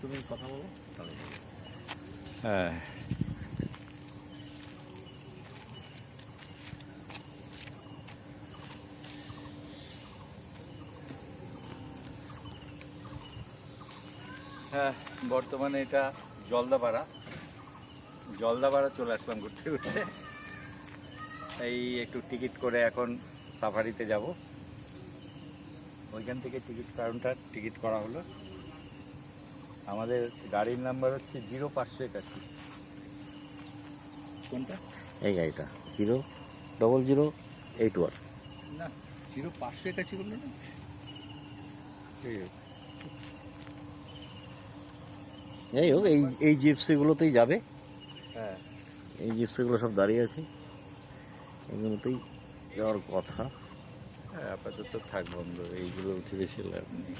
তুমি কথা বলো তাহলে। হ্যাঁ, হ্যাঁ, বর্তমানে এটা জলদাপাড়া চলে আসলাম ঘুরতে ঘুরতে। এই একটু টিকিট করে এখন সাফারিতে যাব। ওইখান থেকে টিকিট করা হলো। আমাদের গাড়ির নাম্বার হচ্ছে 0581। কোনটা? এই গাড়িটা 00081। না, 0581 বললো না। যাই হোক, এই জিপসিগুলোতেই যাবে। হ্যাঁ, এই জিপসিগুলো সব দাঁড়িয়ে আছে, এগুলোতেই যাওয়ার কথা। হ্যাঁ, আপাতত থাক বন্ধ, এইগুলো উঠে বেশি লাভ নেই।